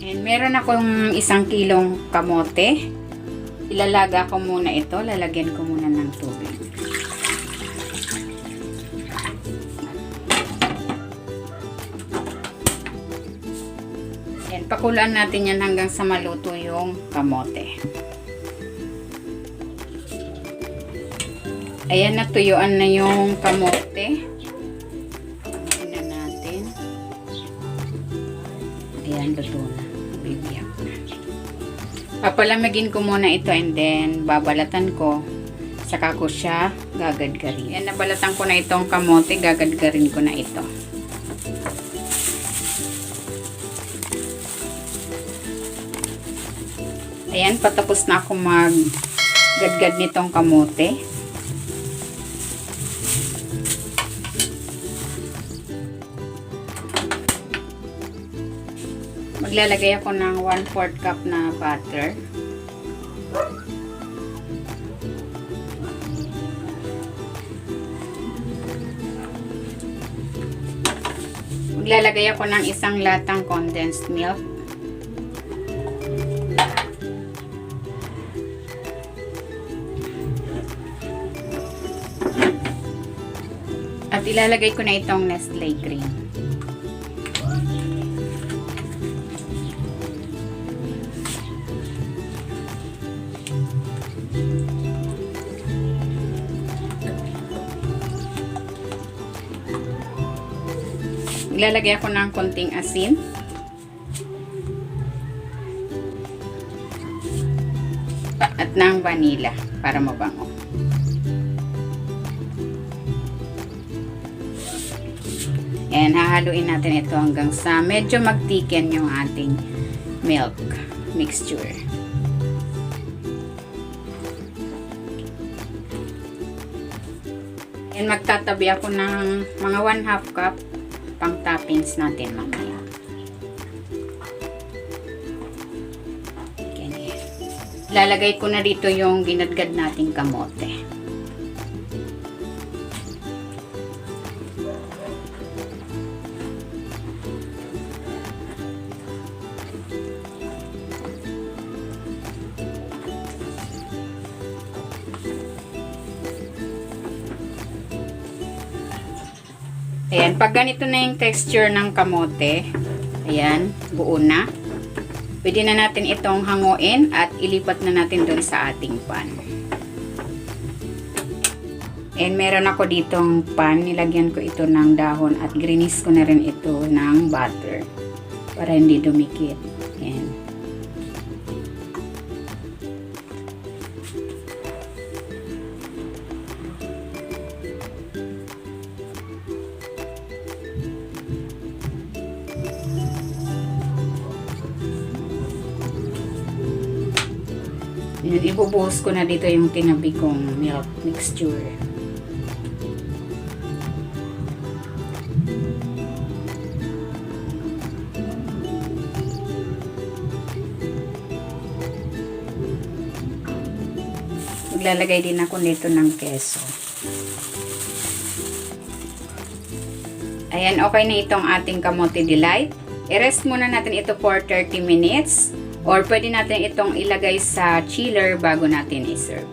And meron akong 1 kilong kamote. Ilalaga ko muna ito. Lalagyan ko muna ng tubig. And pakuluan natin yan hanggang sa maluto yung kamote. Ayan, natuyuan na yung kamote. Tingnan natin. Ayan, luto na. Bibiyak na. Papalamigin ko muna ito and then babalatan ko. Saka ko siya gagadgarin. Ayan, nabalatan ko na itong kamote. Gagadgarin ko na ito. Ayan, patapos na ako maggadgad nitong kamote. Maglalagay ako ng 1/4 cup na butter. Maglalagay ako ng 1 latang condensed milk. At ilalagay ko na itong Nestle cream. Ilalagay ako ng konting asin. At ng vanilla para mabango. And hahaluin natin ito hanggang sa medyo magtiken yung ating milk mixture. And magtatabi ako ng mga 1/2 cup pang toppings natin mamaya. Ganyan. Lalagay ko na dito yung ginadgad nating kamote. Ayan, pag ganito na yung texture ng kamote, ayan, buo na. Pwede na natin itong hanguin at ilipat na natin doon sa ating pan. And meron ako ditong pan, nilagyan ko ito ng dahon at grinis ko na rin ito ng butter para hindi dumikit. Ayan. Ibubuhos ko na dito yung tinabi kong milk mixture. Maglalagay din ako nito ng keso. Ayan, okay na itong ating kamote delight. I-rest muna natin ito for 30 minutes. Or pwede natin itong ilagay sa chiller bago natin i-serve.